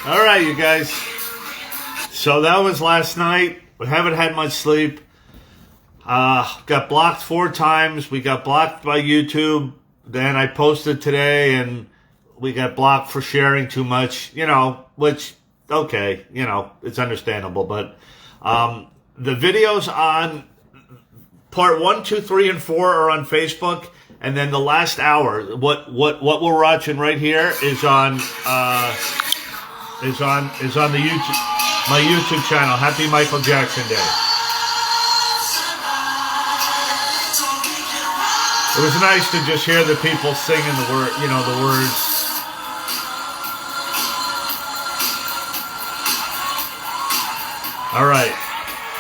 All right, you guys. So that was last night. We haven't had much sleep. Got blocked 4 times. We got blocked by YouTube. Then I posted today and we got blocked for sharing too much, which, okay, it's understandable. But the videos on part 1, 2, 3, and 4 are on Facebook. And then the last hour, what we're watching right here is on the YouTube, my YouTube channel. Happy Michael Jackson Day. It was nice to just hear the people singing the words. All right.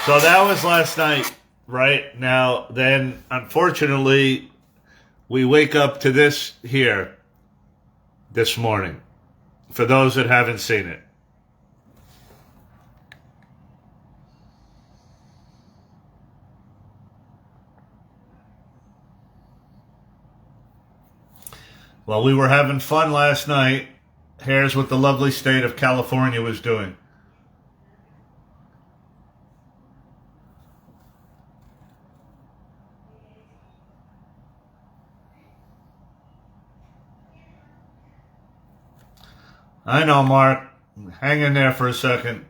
So that was last night. Right now, then, unfortunately, we wake up to this here this morning. For those that haven't seen it. Well, we were having fun last night. Here's what the lovely state of California was doing. I know, Mark. Hang in there for a second.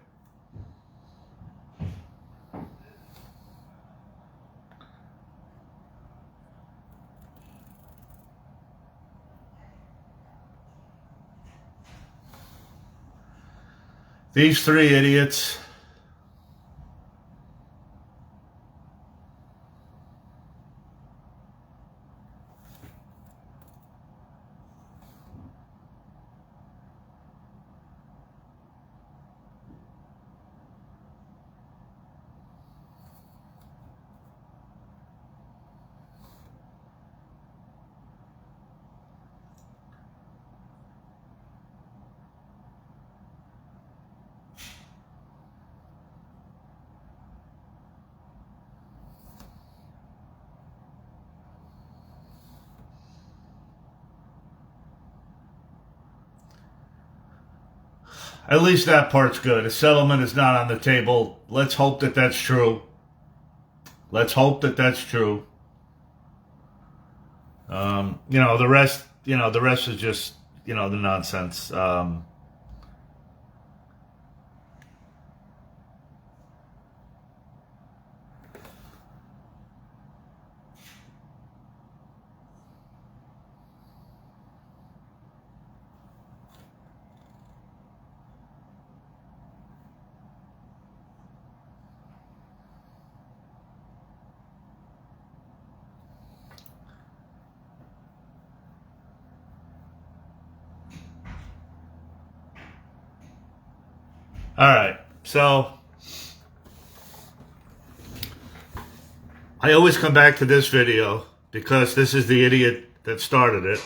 These 3 idiots. At least that part's good. A settlement is not on the table. Let's hope that that's true. Let's hope that that's true. The rest, the rest is just, the nonsense. All right, so I always come back to this video because this is the idiot that started it.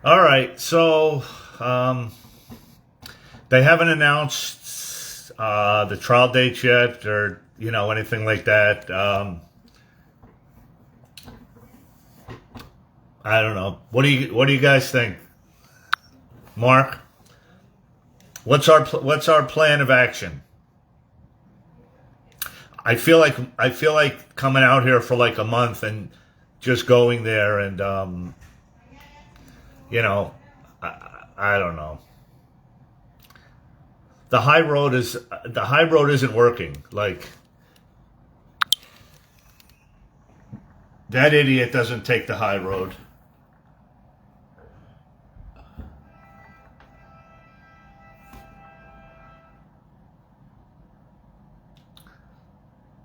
All right, so they haven't announced the trial dates yet, or anything like that. I don't know. What do you guys think, Mark? What's our plan of action? I feel like coming out here for like a month and just going there and I don't know. The high road isn't working. Like, that idiot doesn't take the high road.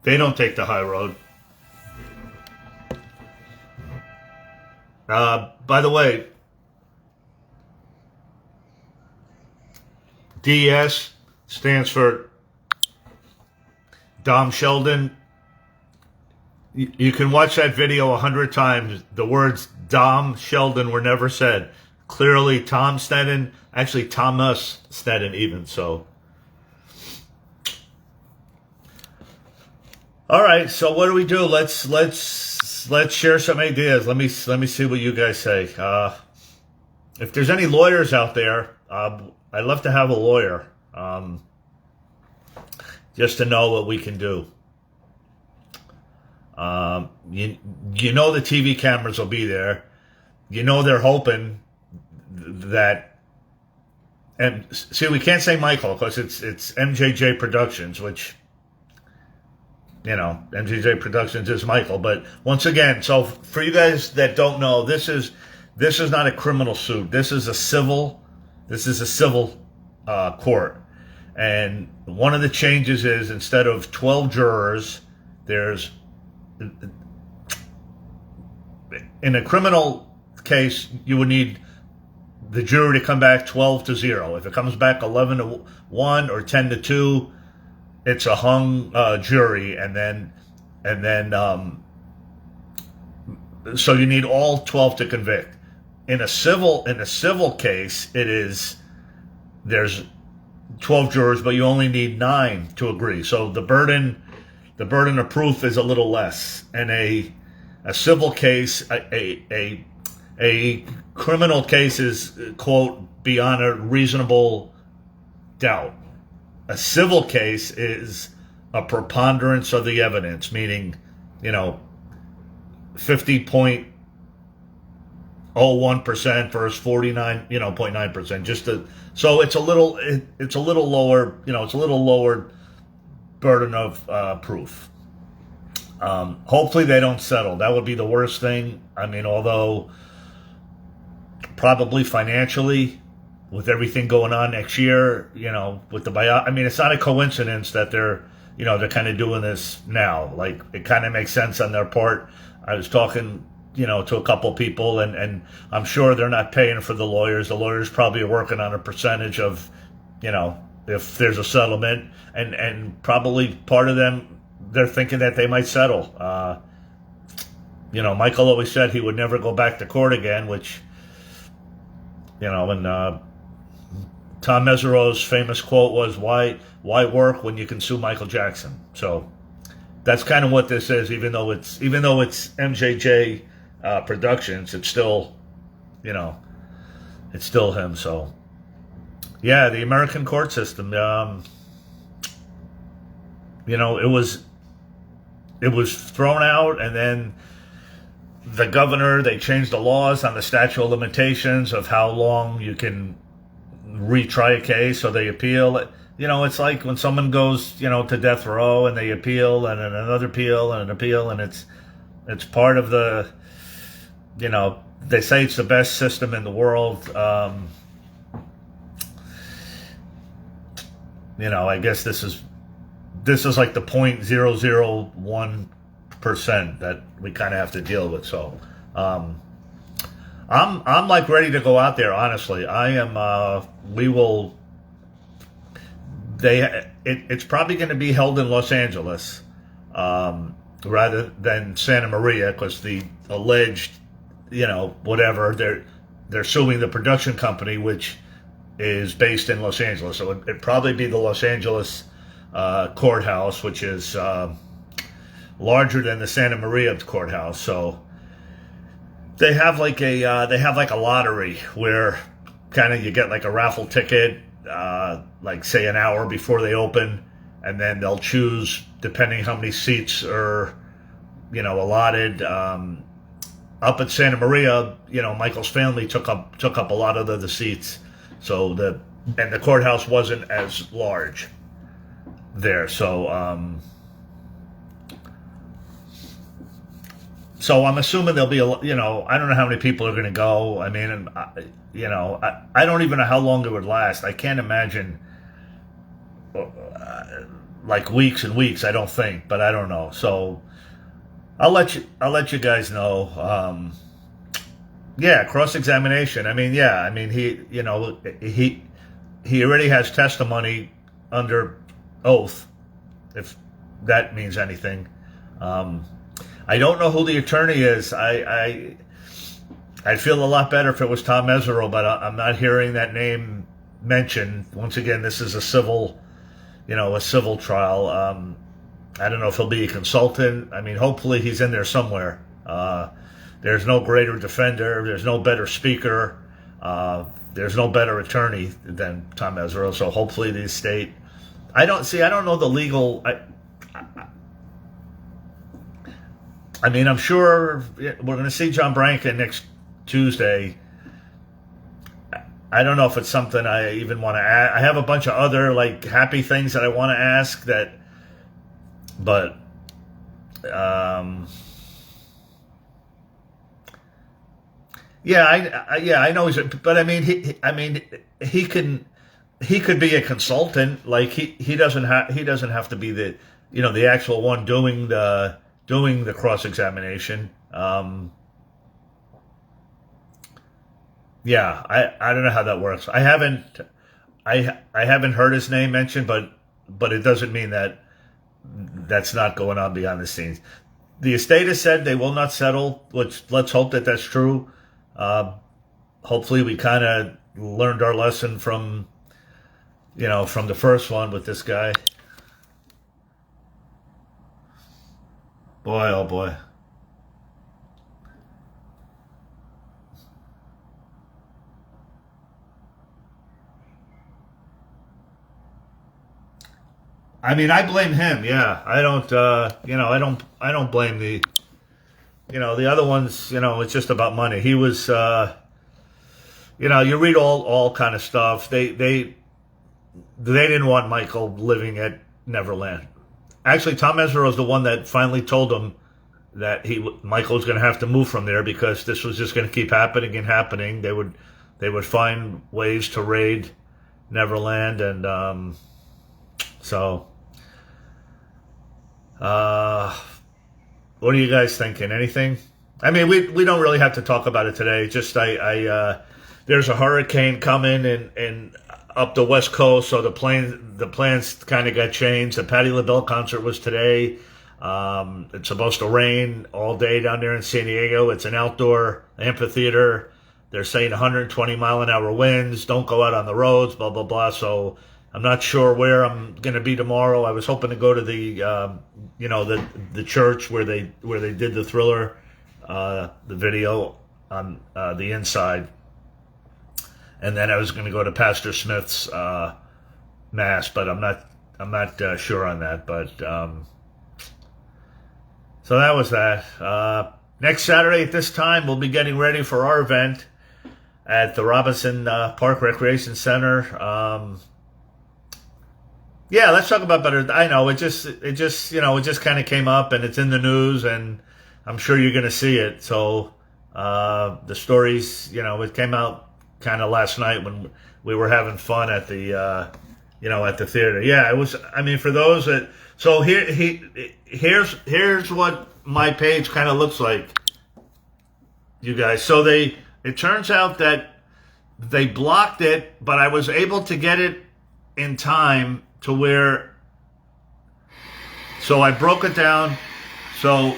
They don't take the high road. By the way, DS stands for Dom Sheldon. You can watch that video 100 times. The words Dom Sheldon were never said. Clearly Tom Sneddon, actually Thomas Sneddon even, so. All right, so what do we do? Let's share some ideas. Let me see what you guys say. If there's any lawyers out there, I'd love to have a lawyer, just to know what we can do. You know the TV cameras will be there. They're hoping that, and see, we can't say Michael because it's MJJ Productions, which, MJJ Productions is Michael. But once again, so for you guys that don't know, this is not a criminal suit. This is a civil court. And one of the changes is, instead of 12 jurors, there's, in a criminal case, you would need the jury to come back 12-0. If it comes back 11-1 or 10-2, it's a hung jury, and then so you need all 12 to convict. In a civil case, there's 12 jurors, but you only need 9 to agree. So the burden of proof is a little less. In a civil case, a criminal case is, quote, beyond a reasonable doubt. A civil case is a preponderance of the evidence, meaning, 50.01% versus 49.9%. So it's a little lower, it's a little lower burden of proof. Hopefully they don't settle. That would be the worst thing. I mean, although probably financially, with everything going on next year, with the buyout, I mean, it's not a coincidence that they're kind of doing this now. Like, it kind of makes sense on their part. I was talking, to a couple people, and I'm sure they're not paying for the lawyers. The lawyers probably are working on a percentage of, if there's a settlement, and probably part of them, they're thinking that they might settle. Michael always said he would never go back to court again, which, and Tom Mesereau's famous quote was, why work when you can sue Michael Jackson? So that's kind of what this is. Even though it's MJJ Productions, it's still, it's still him. So yeah, the American court system, it was thrown out, and then the governor, they changed the laws on the statute of limitations of how long you can retry a case, so they appeal it. It's like when someone goes, to death row, and they appeal, and then another appeal, and an appeal, and it's part of the, they say it's the best system in the world. I guess this is like the 0.001% that we kind of have to deal with. So, I'm like ready to go out there. Honestly, I am. We will. It's probably going to be held in Los Angeles, rather than Santa Maria, because the alleged, whatever, they're suing the production company, which is based in Los Angeles. So it'd probably be the Los Angeles courthouse, which is larger than the Santa Maria courthouse. So they have like a lottery where kind of you get like a raffle ticket, like say an hour before they open, and then they'll choose depending how many seats are allotted. Up at Santa Maria, Michael's family took up a lot of the seats, so the courthouse wasn't as large there. So I'm assuming there'll be I don't know how many people are going to go. I mean, I don't even know how long it would last. I can't imagine like weeks and weeks. I don't think, but I don't know. So I'll let you guys know. Cross-examination. I mean, he already has testimony under oath, if that means anything. I don't know who the attorney is. I'd feel a lot better if it was Tom Mesereau, but I'm not hearing that name mentioned. Once again, this is a civil trial. I don't know if he'll be a consultant. I mean, hopefully he's in there somewhere. There's no greater defender. There's no better speaker. There's no better attorney than Tom Mesereau. So hopefully the estate. I don't know the legal. I mean, I'm sure we're going to see John Branca next Tuesday. I don't know if it's something I even want to add. I have a bunch of other like happy things that I want to ask but I know but I mean he could be a consultant. Like he doesn't have to be the actual one doing the cross-examination. I don't know how that works. I haven't heard his name mentioned, but it doesn't mean that's not going on behind the scenes. The estate has said they will not settle, which let's hope that that's true. Hopefully we kind of learned our lesson from the first one with this guy. Boy, oh boy. I mean, I blame him. Yeah, I don't. I don't blame the other ones. It's just about money. He was. You read all kind of stuff. They didn't want Michael living at Neverland. Actually, Tom Mesereau is the one that finally told him that Michael was going to have to move from there because this was just going to keep happening and happening. They would find ways to raid Neverland, and so. What are you guys thinking? Anything? I mean, we don't really have to talk about it today. Just there's a hurricane coming and up the West Coast, so the plans kind of got changed. The Patti LaBelle concert was today. It's supposed to rain all day down there in San Diego. It's an outdoor amphitheater. They're saying 120 mile an hour winds. Don't go out on the roads. Blah blah blah. So I'm not sure where I'm going to be tomorrow. I was hoping to go to the church where they did the Thriller, the video on the inside. And then I was going to go to Pastor Smith's mass, but I'm not sure on that. But so that was that. Next Saturday at this time, we'll be getting ready for our event at the Robinson Park Recreation Center. Let's talk about better. I know it just kind of came up and it's in the news, and I'm sure you're going to see it. So the stories, it came out kind of last night when we were having fun at the at the theater. Yeah, it was. I mean, for those that here's what my page kind of looks like, you guys. So it turns out that they blocked it, but I was able to get it in time to where. So I broke it down. So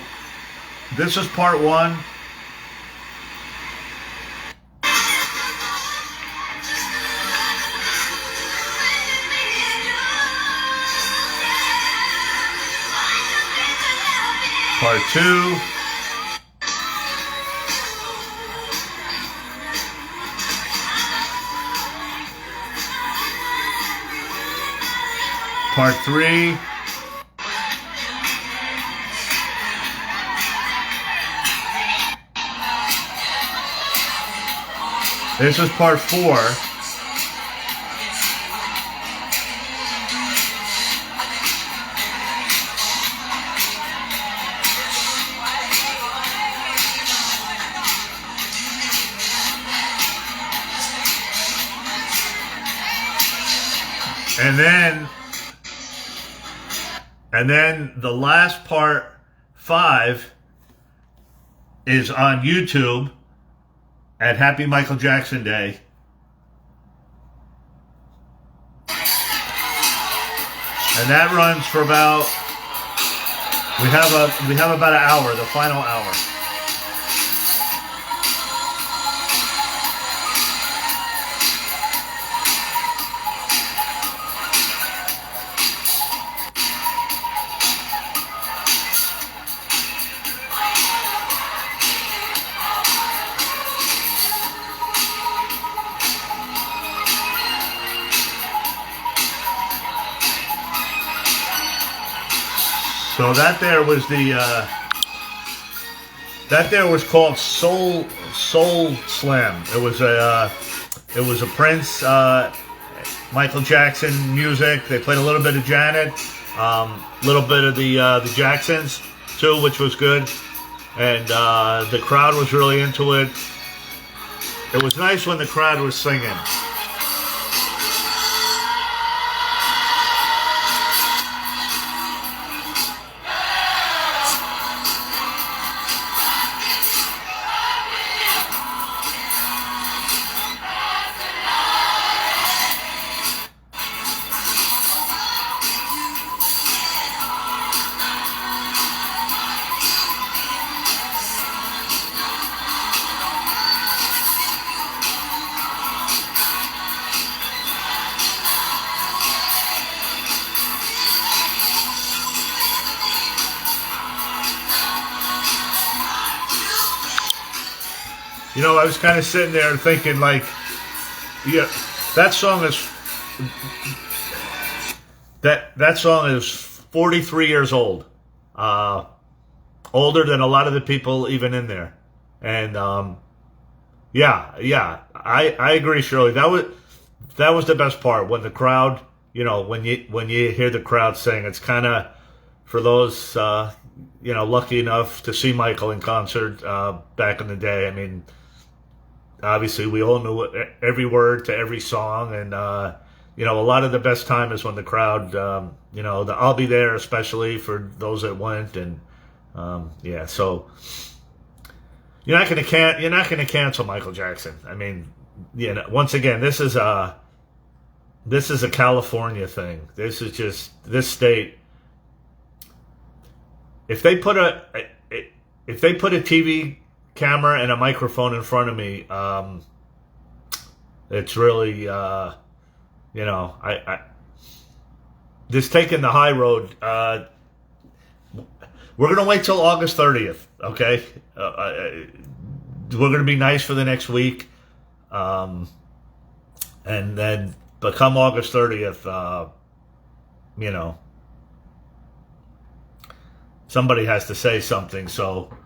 this is part one. Part 2. Part 3. This is part 4. And then the last part 5 is on YouTube at Happy Michael Jackson Day. And that runs for about, we have about an hour, the final hour. So that there was called Soul Slam. It was a Prince, Michael Jackson music. They played a little bit of Janet, a little bit of the Jacksons too, which was good, and the crowd was really into it. It was nice when the crowd was singing. You know, I was kind of sitting there thinking, like, yeah, that song is 43 years old, older than a lot of the people even in there, and yeah, I agree, Shirley. That was the best part, when the crowd, you know, when you hear the crowd sing. It's kind of for those lucky enough to see Michael in concert back in the day. I mean, obviously, we all knew every word to every song, and a lot of the best time is when the crowd, the "I'll Be There," especially for those that went, and so you're not gonna cancel Michael Jackson. I mean, once again, this is a California thing. This is just this state. If they put a TV camera and a microphone in front of me, it's really, I just taking the high road. We're going to wait till August 30th, okay? We're going to be nice for the next week. And then, but come August 30th, somebody has to say something, so...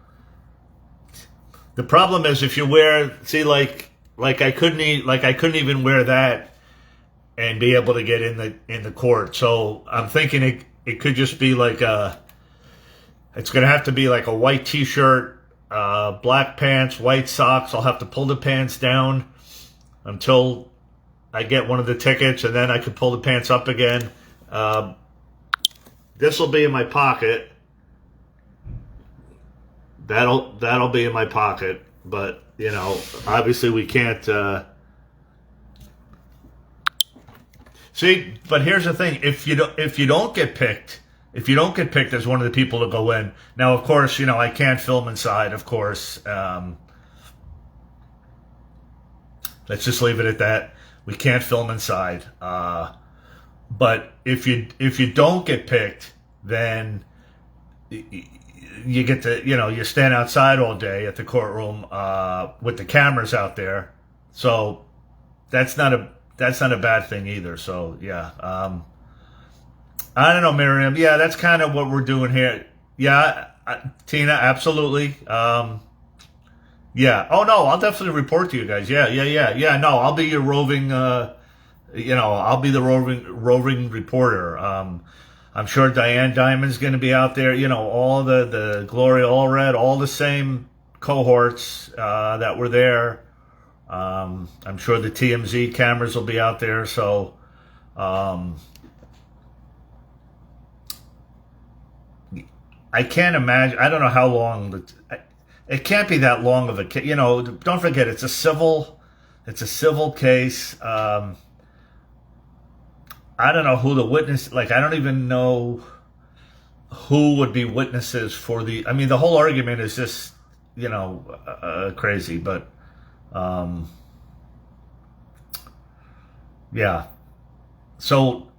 The problem is if you wear, like I couldn't even wear that and be able to get in the court. So I'm thinking it could just be like it's gonna have to be like a white T-shirt, black pants, white socks. I'll have to pull the pants down until I get one of the tickets, and then I could pull the pants up again. This will be in my pocket. That'll be in my pocket, but obviously we can't see. But here's the thing: if you don't get picked as one of the people to go in. Now, of course, I can't film inside. Of course, let's just leave it at that. We can't film inside. But if you don't get picked, then you get to, you stand outside all day at the courtroom with the cameras out there. So that's not a bad thing either. So yeah, I don't know, Miriam. Yeah, that's kind of what we're doing here. Yeah, Tina, absolutely. Yeah. Oh no, I'll definitely report to you guys. Yeah. No, I'll be your roving. I'll be the roving reporter. I'm sure Diane Diamond's going to be out there. All the Gloria Allred, all the same cohorts that were there. I'm sure the TMZ cameras will be out there. So, I can't imagine. I don't know how long. It can't be that long of a case. Don't forget, it's a civil case. I don't know who the witness. Like, I don't even know who would be witnesses for the. I mean, the whole argument is just crazy. But yeah. So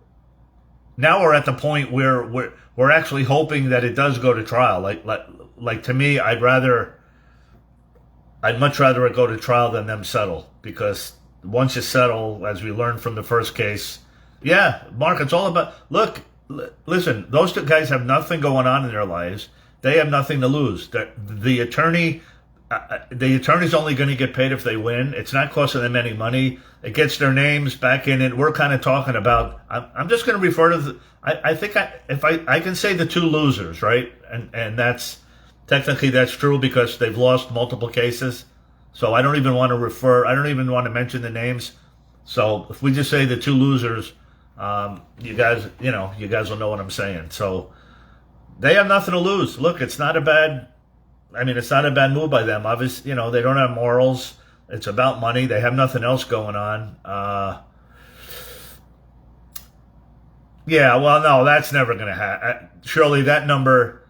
now we're at the point where we're actually hoping that it does go to trial. Like to me, I'd much rather it go to trial than them settle, because once you settle, as we learned from the first case, yeah, Mark, it's all about, listen, those two guys have nothing going on in their lives. They have nothing to lose. The attorney's only going to get paid if they win. It's not costing them any money. It gets their names back in it. We're kind of talking about, I'm just going to refer to, I think if I can say the two losers, right? And that's, technically that's true because they've lost multiple cases. So I don't even want to mention the names. So if we just say the two losers, you guys will know what I'm saying. So they have nothing to lose. Look, it's not a bad move by them. Obviously, they don't have morals. It's about money. They have nothing else going on. Yeah, well, no, that's never going to happen. Surely that number,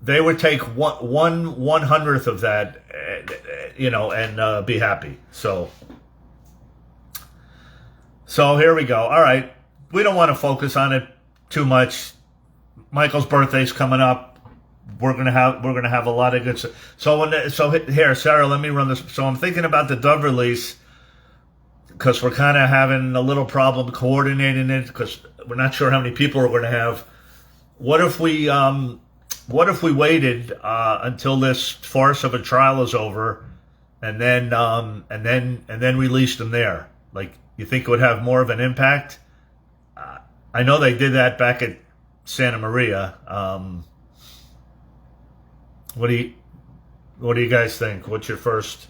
they would take one hundredth of that, and be happy. So here we go. All right, we don't want to focus on it too much. Michael's birthday's coming up. We're gonna have a lot of good stuff. So here, Sarah, let me run this. So I'm thinking about the Dove release because we're kind of having a little problem coordinating it because we're not sure how many people we're going to have. What if we waited until this farce of a trial is over, and then released them there? Like, you think it would have more of an impact? I know they did that back at Santa Maria. What do you guys think? What's your first?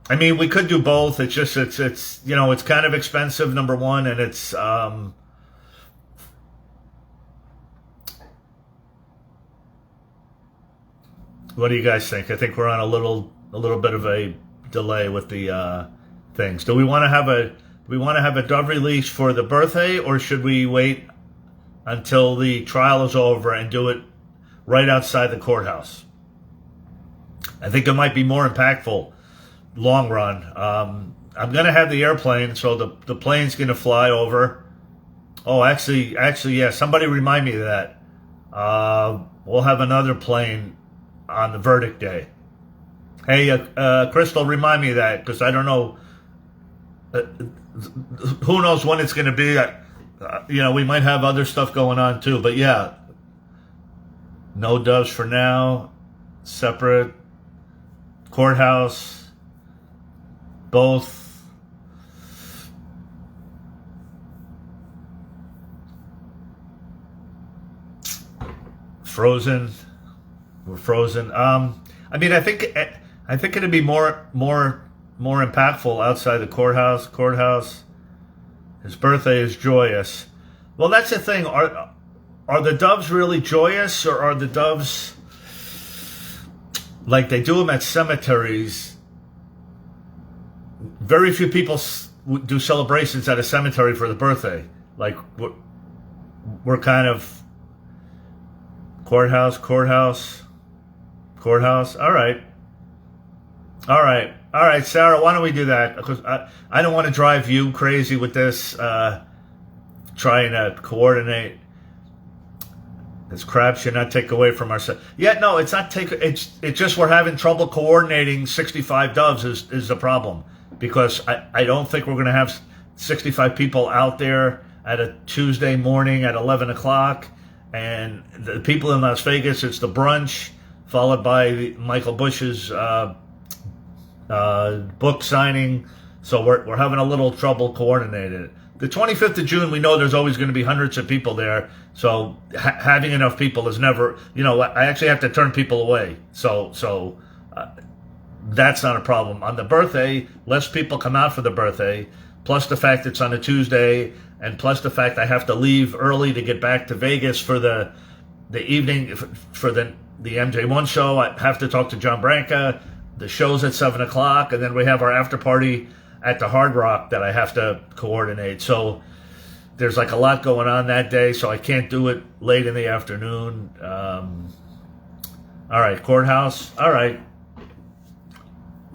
I mean, we could do both. It's just it's kind of expensive, number one, and it's what do you guys think? I think we're on a little bit of a delay with the things. Do we want to have a Dove release for the birthday, or should we wait until the trial is over and do it right outside the courthouse? I think it might be more impactful long run. I'm going to have the airplane, so the plane's going to fly over. Oh, actually, yeah, somebody remind me of that. We'll have another plane on the verdict day. Hey, Crystal, remind me of that, because I don't know. Who knows when it's going to be. We might have other stuff going on too, but yeah. No Doves for now. Separate. Courthouse. Both. Frozen. We're frozen. I think it'd be more impactful outside the courthouse. His birthday is joyous. Well, that's the thing. Are the Doves really joyous, or are the Doves like they do them at cemeteries? Very few people do celebrations at a cemetery for the birthday. Like we're kind of courthouse. All right, Sarah, why don't we do that? Because I don't want to drive you crazy with this, trying to coordinate. This crap should not take away from our. Yeah, no, it's not take. It's just we're having trouble coordinating 65 doves is the problem, because I don't think we're going to have 65 people out there at a Tuesday morning at 11 o'clock, and the people in Las Vegas, it's the brunch followed by Michael Bush's book signing, so we're having a little trouble coordinating it. The 25th of June, we know there's always going to be hundreds of people there, so having enough people is never, I actually have to turn people away, so that's not a problem. On the birthday, less people come out for the birthday, plus the fact it's on a Tuesday, and plus the fact I have to leave early to get back to Vegas for the evening, for the MJ1 show. I have to talk to John Branca. The show's at 7 o'clock, and then we have our after party at the Hard Rock that I have to coordinate. So there's like a lot going on that day, so I can't do it late in the afternoon. All right, courthouse. All right.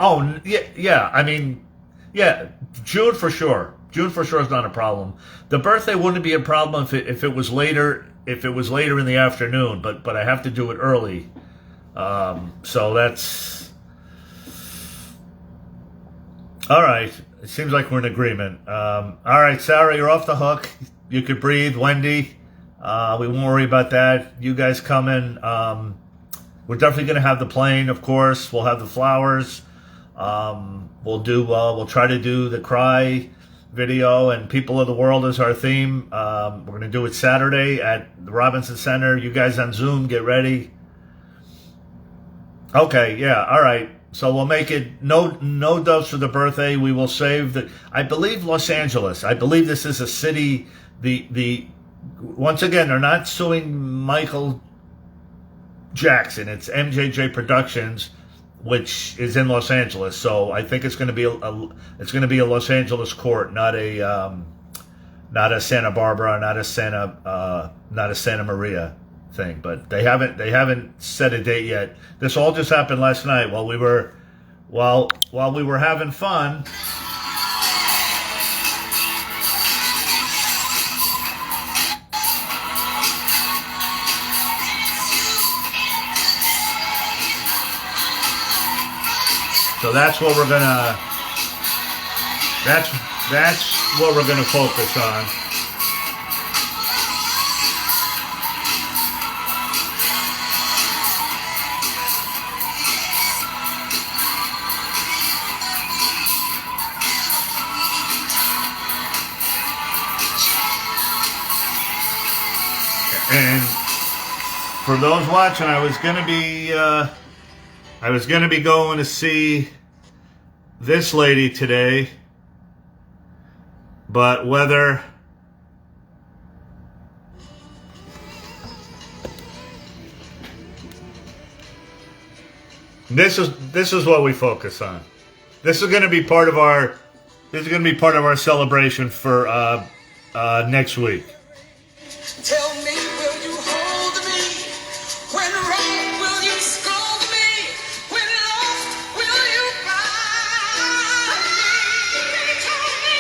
Oh, yeah. I mean, yeah, June for sure. June for sure is not a problem. The birthday wouldn't be a problem if it was later. If it was later in the afternoon, but I have to do it early. So that's. All right. It seems like we're in agreement. All right, Sarah, you're off the hook. You could breathe. Wendy, we won't worry about that. You guys coming. We're definitely going to have the plane, of course. We'll have the flowers. We'll try to do the Cry video, and People of the World is our theme. We're going to do it Saturday at the Robinson Center. You guys on Zoom, get ready. Okay, yeah, all right. So we'll make it no doves for the birthday. We will save I believe Los Angeles. I believe this is a city. Once again, they're not suing Michael Jackson. It's MJJ Productions, which is in Los Angeles. So I think it's going to be a Los Angeles court, not a Santa Barbara, not a Santa Maria thing. But they haven't set a date yet. This all just happened last night while we were having fun. So that's what we're gonna focus on. And for those watching, I was gonna be going to see this lady today, but whether this is what we focus on. This is going to be part of our celebration for next week. Tell me, will you hold me? When wrong, will you scold me? When lost, will you find me? Tell me.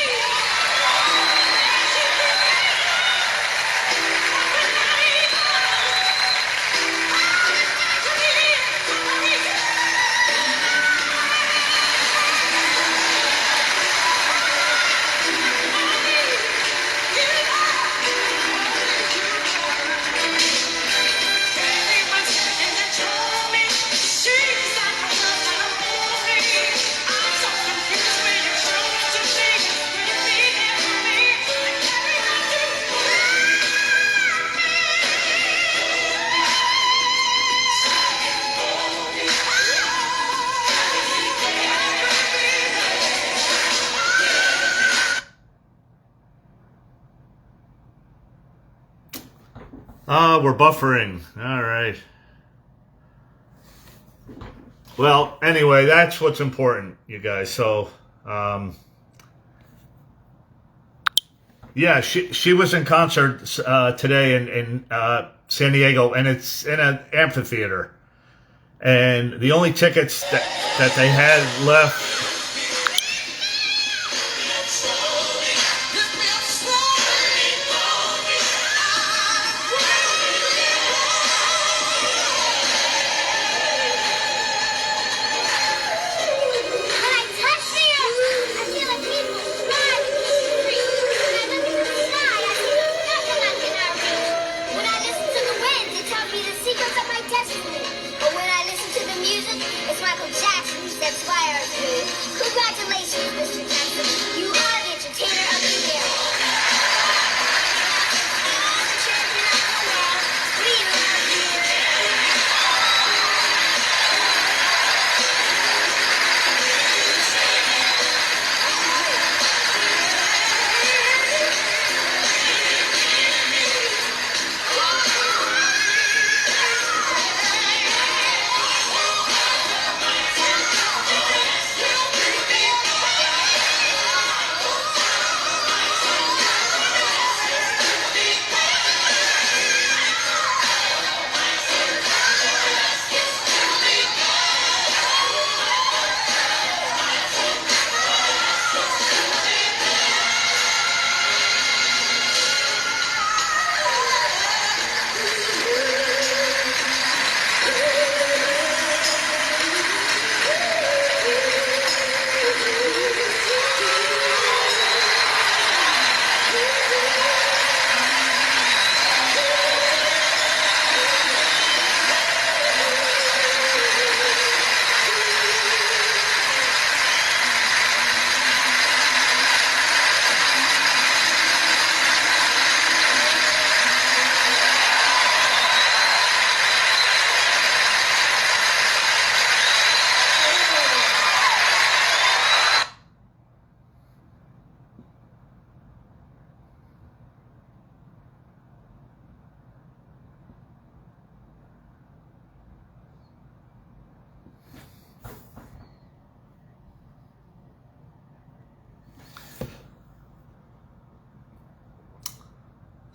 We're buffering. All right. Well, anyway, that's what's important, you guys. So, yeah, she was in concert today in San Diego, and it's in an amphitheater. And the only tickets that they had left.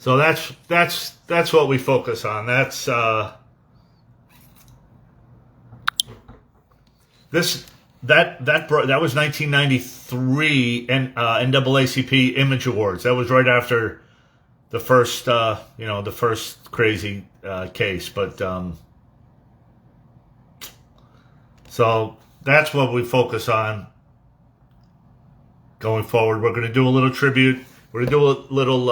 So that's what we focus on. That's that was 1993 NAACP Image Awards. That was right after the first the first crazy case. But so that's what we focus on going forward. We're going to do a little tribute. We're going to do a little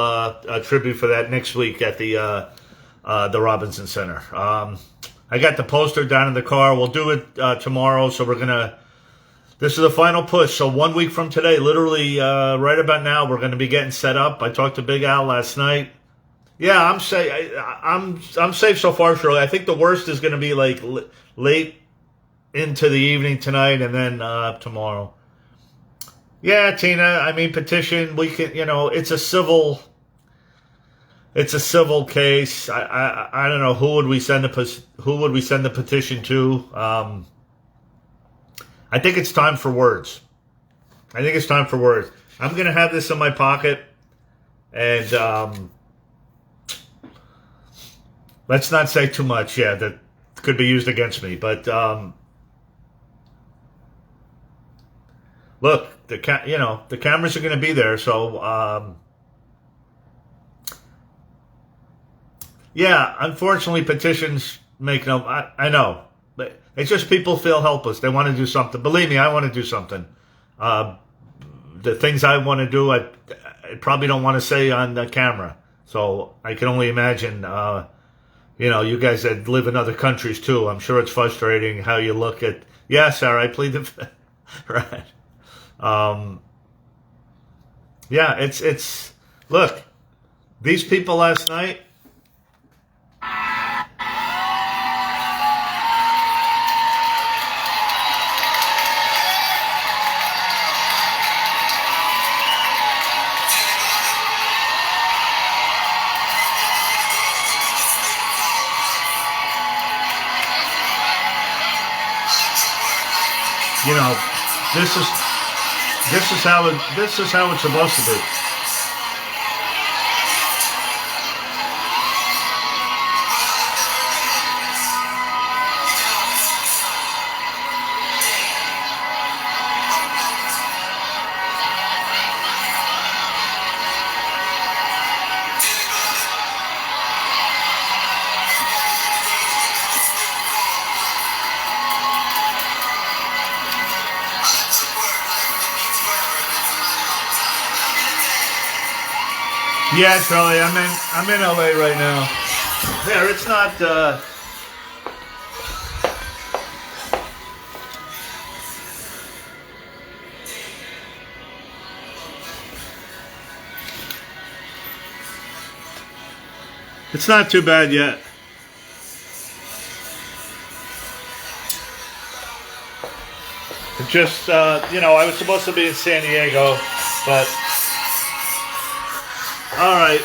tribute for that next week at the Robinson Center. I got the poster down in the car. We'll do it tomorrow. So this is the final push. So 1 week from today, literally right about now, we're going to be getting set up. I talked to Big Al last night. Yeah, I'm safe. I'm safe so far, Shirley. I think the worst is going to be like late into the evening tonight, and then tomorrow. Yeah, Tina. I mean, petition. We can. It's a civil case. I don't know who would we send the petition to. I think it's time for words. I'm going to have this in my pocket, and let's not say too much. Yeah, that could be used against me. But look, the cameras are going to be there. So yeah, unfortunately, petitions make no. I know. But it's just people feel helpless. They want to do something. Believe me, I want to do something. The things I want to do, I probably don't want to say on the camera. So I can only imagine, you guys that live in other countries too. I'm sure it's frustrating how you look at. Yeah, Sarah, I plead the fifth. Right. Yeah, it's. Look, these people last night. This is how it's supposed to be. Yeah, Charlie, I'm in LA right now. There, it's not. It's not too bad yet. It just, I was supposed to be in San Diego, but. All right.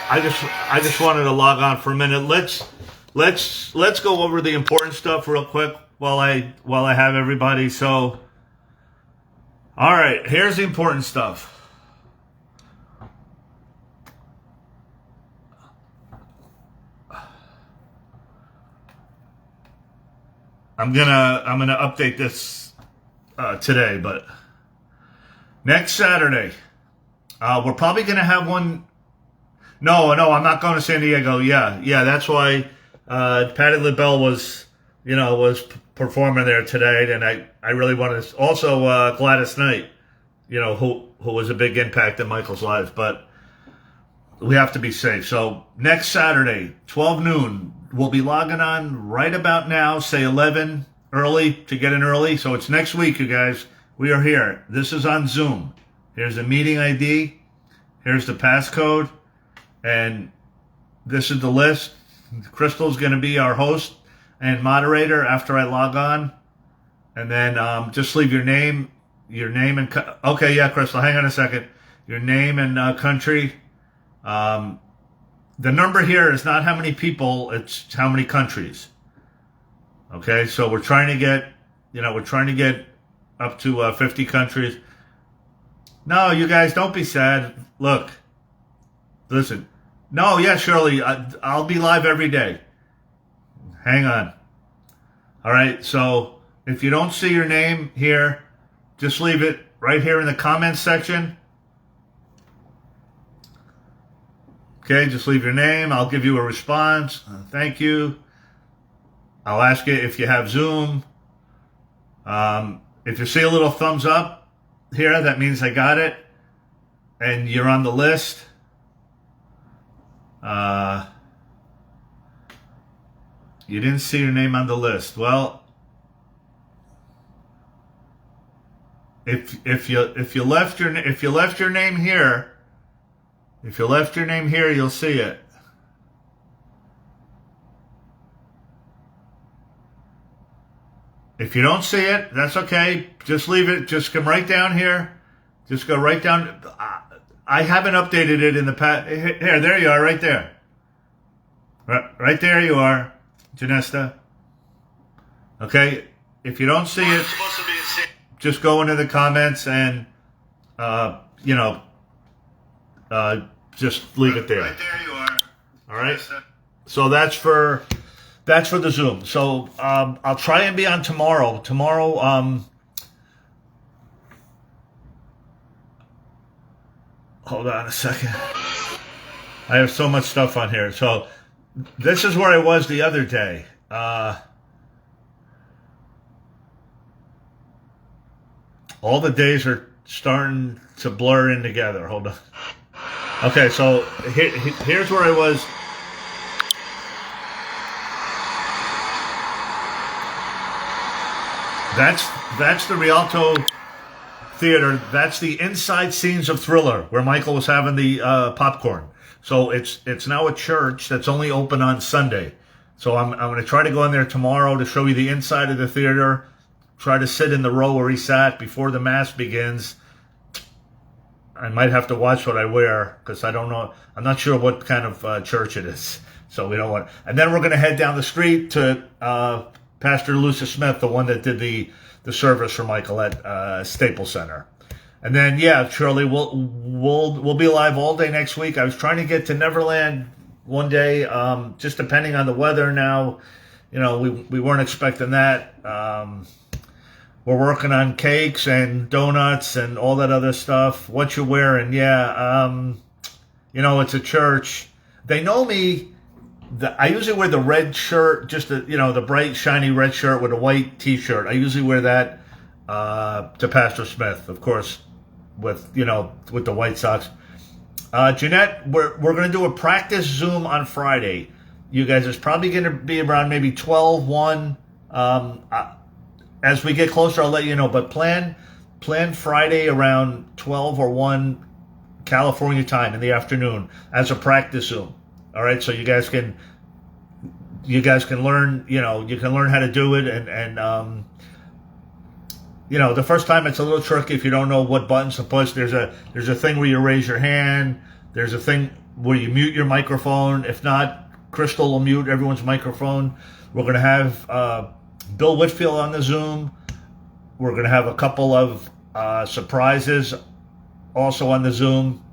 I just wanted to log on for a minute. Let's go over the important stuff real quick while I have everybody. So, all right, here's the important stuff. I'm gonna update this today, but. Next Saturday, we're probably going to have one. No, I'm not going to San Diego. Yeah, that's why Patti LaBelle was performing there today, and I really wanted to. Also, Gladys Knight, who was a big impact in Michael's life, but we have to be safe. So next Saturday, 12 noon, we'll be logging on right about now, say 11 early to get in early. So it's next week, you guys. We are here. This is on Zoom. Here's the meeting ID. Here's the passcode. And this is the list. Crystal's going to be our host and moderator after I log on. And then just leave your name and... Okay, yeah, Crystal, hang on a second. Your name and country. The number here is not how many people, it's how many countries. Okay, so we're trying to get up to 50 countries. No, you guys, don't be sad. Look, listen. No, yeah, Shirley, I'll be live every day. Hang on. All right, so if you don't see your name here, just leave it right here in the comments section. Okay, just leave your name. I'll give you a response. Thank you. I'll ask you if you have Zoom. If you see a little thumbs up here, that means I got it. And you're on the list. You didn't see your name on the list. Well, if you left your name here, you'll see it. If you don't see it, that's okay. Just leave it. Just come right down here. Just go right down. I haven't updated it in the past. Here, there you are, right there. Right there you are, Janesta. Okay, if you don't see it, just go into the comments and, just leave it there. Right there you are. All right. So that's for the Zoom. So I'll try and be on tomorrow. Hold on a second. I have so much stuff on here. So this is where I was the other day. All the days are starting to blur in together. Hold on. Okay, so here's where I was. That's the Rialto Theater. That's the inside scenes of Thriller, where Michael was having the popcorn. So it's now a church that's only open on Sunday. So I'm going to try to go in there tomorrow to show you the inside of the theater. Try to sit in the row where he sat before the mass begins. I might have to watch what I wear because I don't know. I'm not sure what kind of church it is. So we don't want. And then we're going to head down the street to Pastor Lucia Smith, the one that did the service for Michael at Staples Center. And then, yeah, Shirley, we'll be live all day next week. I was trying to get to Neverland one day, just depending on the weather now. You know, we weren't expecting that. We're working on cakes and donuts and all that other stuff. What you're wearing, yeah. It's a church. They know me. I usually wear the red shirt, just the bright, shiny red shirt with a white T-shirt. I usually wear that to Pastor Smith, of course, with the White Sox. Jeanette, we're going to do a practice Zoom on Friday. You guys, it's probably going to be around maybe 12, 1. As we get closer, I'll let you know. But plan Friday around 12 or 1 California time in the afternoon as a practice Zoom. All right, so you guys can learn. You can learn how to do it, and the first time it's a little tricky if you don't know what buttons to push. There's a thing where you raise your hand. There's a thing where you mute your microphone. If not, Crystal will mute everyone's microphone. We're going to have Bill Whitfield on the Zoom. We're going to have a couple of surprises also on the Zoom.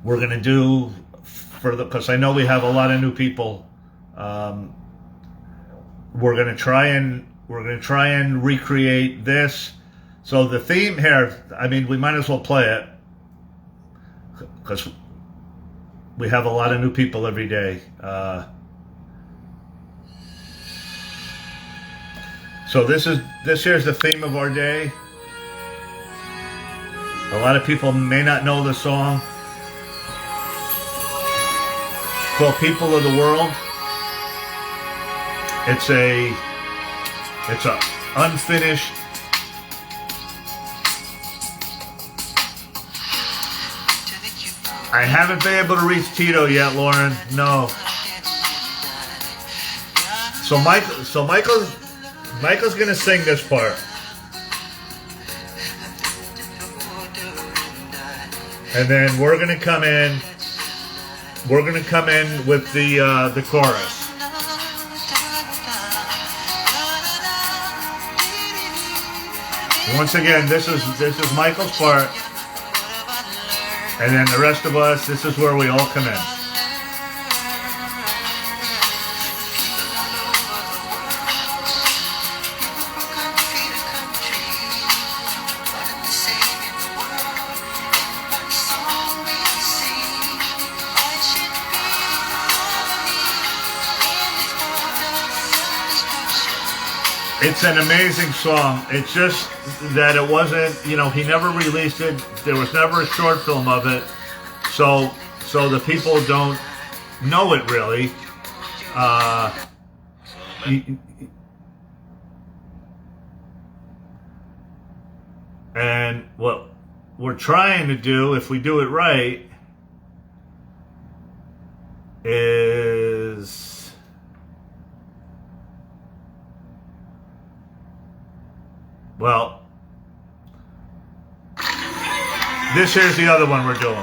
We're going to do because I know we have a lot of new people. We're going to try and recreate this. So the theme here, we might as well play it because we have a lot of new people every day. So this here's the theme of our day. A lot of people may not know the song. It's called People of the World. It's a unfinished I haven't been able to reach Tito yet, Lauren. No. So Michael's gonna sing this part. And then we're gonna come in with the chorus. Once again, this is Michael's part. And then the rest of us, this is where we all come in. It's an amazing song. It's just that it wasn't, he never released it. There was never a short film of it. So the people don't know it really. And what we're trying to do, if we do it right, is... Well, this here's the other one we're doing.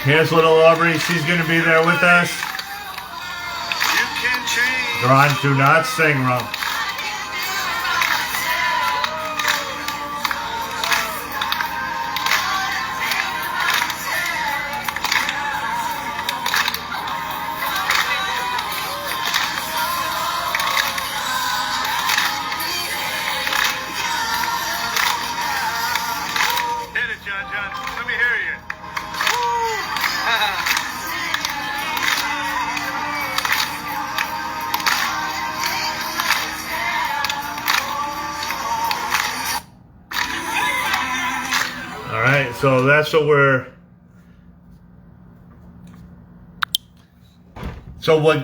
Here's little Aubrey. She's going to be there with us. Ron, do not sing wrong. So that's what we're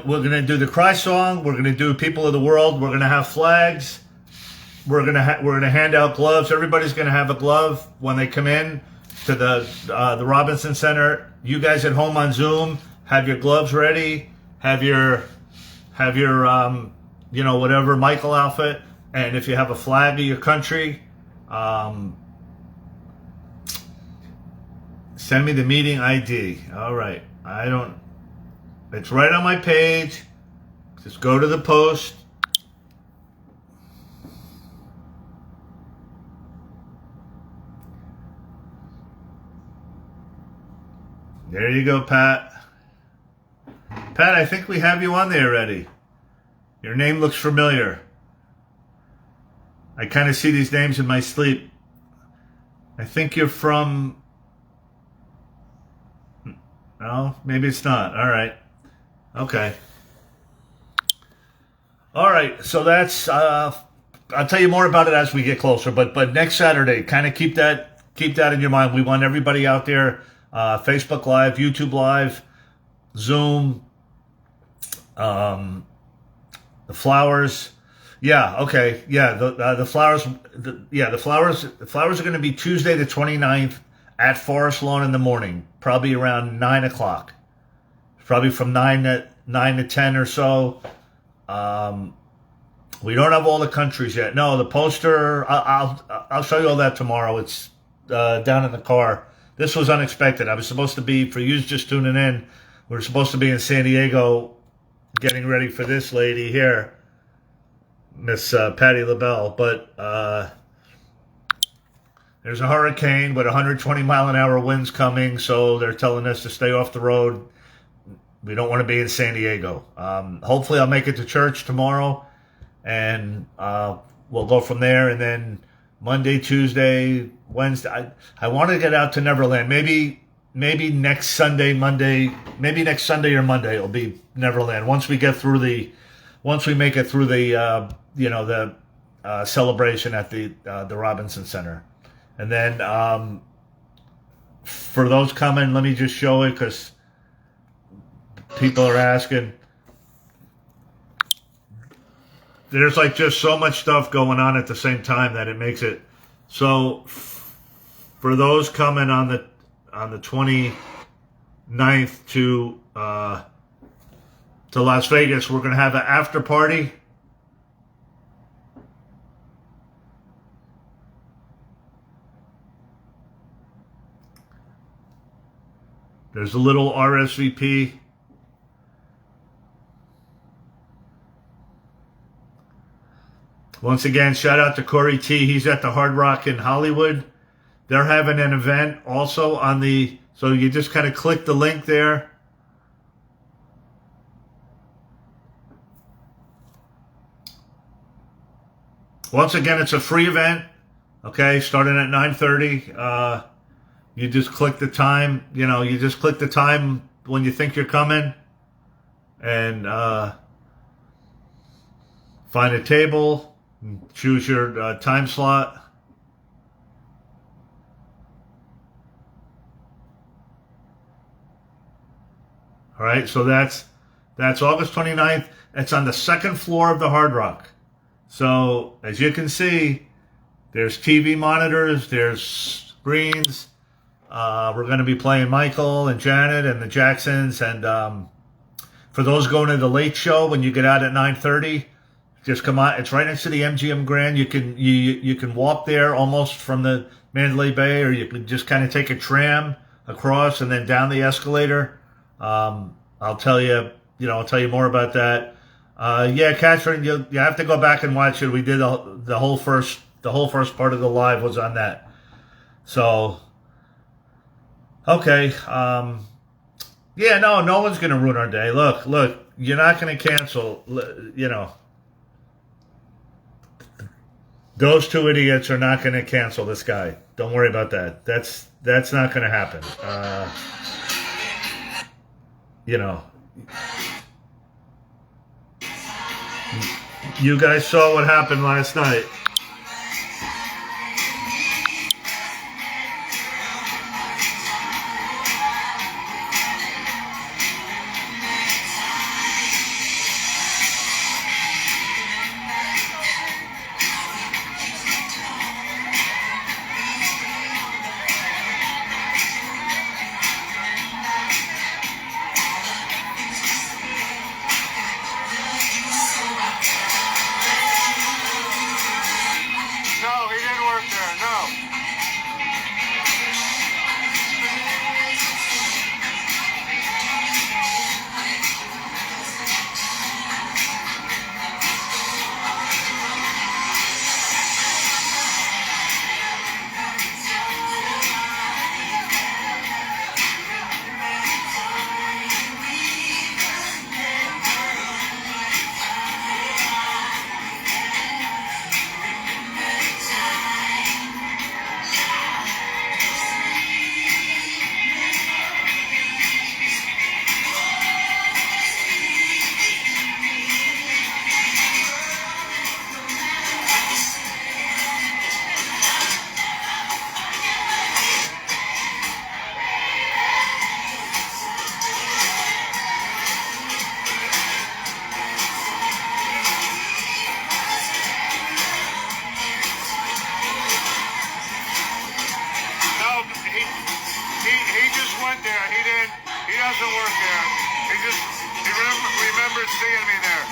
gonna do the Cry song. We're gonna do People of the World. We're gonna have flags. We're gonna hand out gloves. Everybody's gonna have a glove when they come in to the Robinson Center. You guys at home on Zoom, have your gloves ready. Have your whatever Michael outfit. And if you have a flag of your country, send me the meeting ID. All right. It's right on my page. Just go to the post. There you go, Pat. Pat, I think we have you on there already. Your name looks familiar. I kind of see these names in my sleep. I think you're from... No, maybe it's not. All right. Okay. All right. So that's, I'll tell you more about it as we get closer, but next Saturday, kind of keep that in your mind. We want everybody out there, Facebook Live, YouTube Live, Zoom, the flowers. Yeah. Okay. Yeah. The flowers, the flowers are going to be Tuesday, the 29th at Forest Lawn in the morning. Probably around 9 o'clock. Probably from 9 to 10 or so. We don't have all the countries yet. No, the poster, I'll show you all that tomorrow. It's down in the car. This was unexpected. I was supposed to be, for you just tuning in, we were supposed to be in San Diego getting ready for this lady here, Miss Patti LaBelle. But there's a hurricane with 120 mile an hour winds coming, so they're telling us to stay off the road. We don't want to be in San Diego. Hopefully I'll make it to church tomorrow, and we'll go from there. And then Monday, Tuesday, Wednesday, I want to get out to Neverland. Maybe next Sunday, Monday, maybe next Sunday or Monday it'll be Neverland. Once we make it through the celebration at the Robinson Center. And then for those coming, let me just show it because people are asking. There's like just so much stuff going on at the same time that it makes it. So for those coming on the 29th to Las Vegas, we're going to have an after party. There's a little RSVP. Once again, shout out to Corey T. He's at the Hard Rock in Hollywood. They're having an event also on the, so you just kind of click the link there. Once again, it's a free event, okay, starting at 9:30. You just click the time, you just click the time when you think you're coming and find a table, choose your time slot. All right, so that's August 29th. It's on the second floor of the Hard Rock. So as you can see, there's TV monitors, there's screens. We're going to be playing Michael and Janet and the Jacksons. And for those going to the late show, when you get out at 9:30, just come out. It's right next to the MGM Grand. You can walk there almost from the Mandalay Bay, or you can just kind of take a tram across and then down the escalator. I'll tell you more about that. Yeah, Catherine, you have to go back and watch it. We did the whole first part of the live was on that. So, okay. Yeah, no one's going to ruin our day. Look, you're not going to cancel, Those two idiots are not going to cancel this guy. Don't worry about that. That's not going to happen. You guys saw what happened last night. doesn't work there. He remembered seeing me there.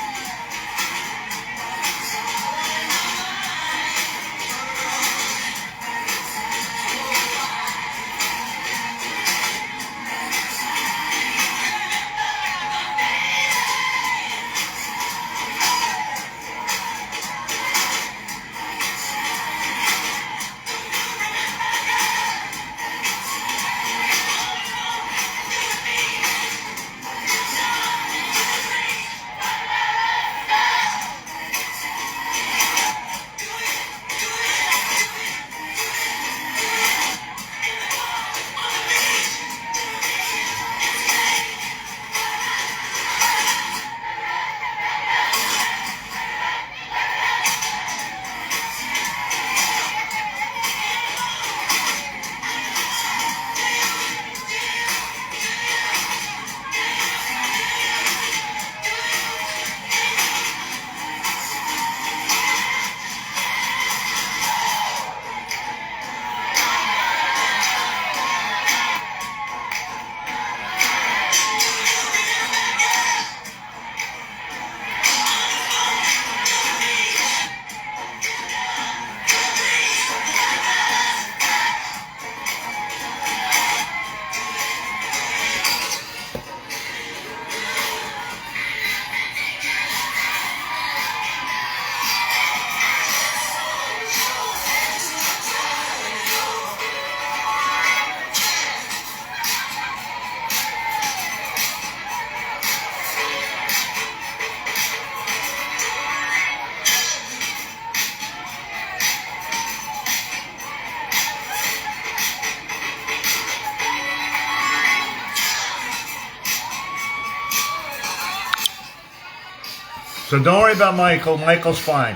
So don't worry about Michael. Michael's fine.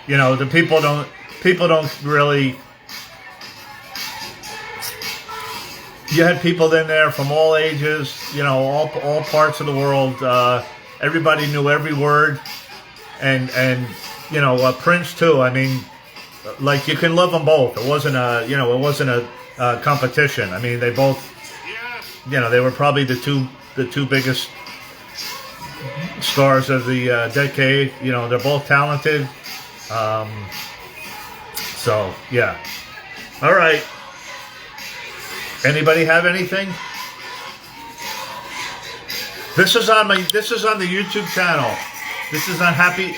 You know, the people don't really. You had people in there from all ages, you know, all parts of the world. Everybody knew every word, and you know, Prince too. I mean, like, you can love them both. It wasn't a competition. I mean, they both, you know, they were probably the two biggest stars of the decade. You know, they're both talented. So yeah. All right. Anybody have anything? This is on the YouTube channel. This is on Happy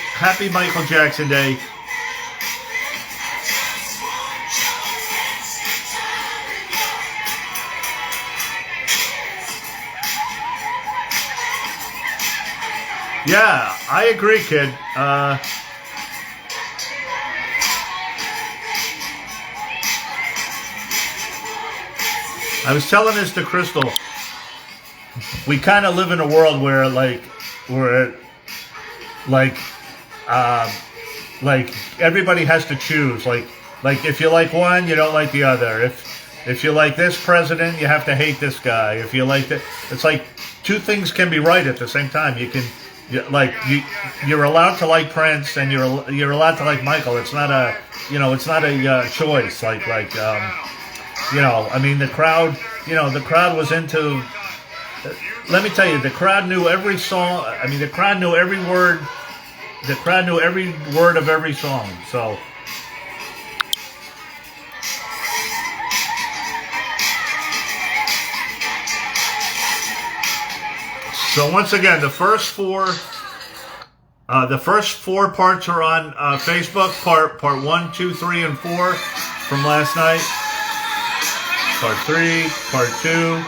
Michael Jackson Day. Yeah, I agree, kid. I was telling this to Crystal. We kind of live in a world where, like everybody has to choose. Like if you like one, you don't like the other. If you like this president, you have to hate this guy. If you like that, it's like two things can be right at the same time. You're allowed to like Prince, and you're allowed to like Michael. It's not a choice. You know, I mean, the crowd was into. Let me tell you, the crowd knew every song. I mean, the crowd knew every word. The crowd knew every word of every song. So. So once again, the first four parts are on Facebook. Part 1, 2, 3, and 4 from last night. Part 3, Part 2,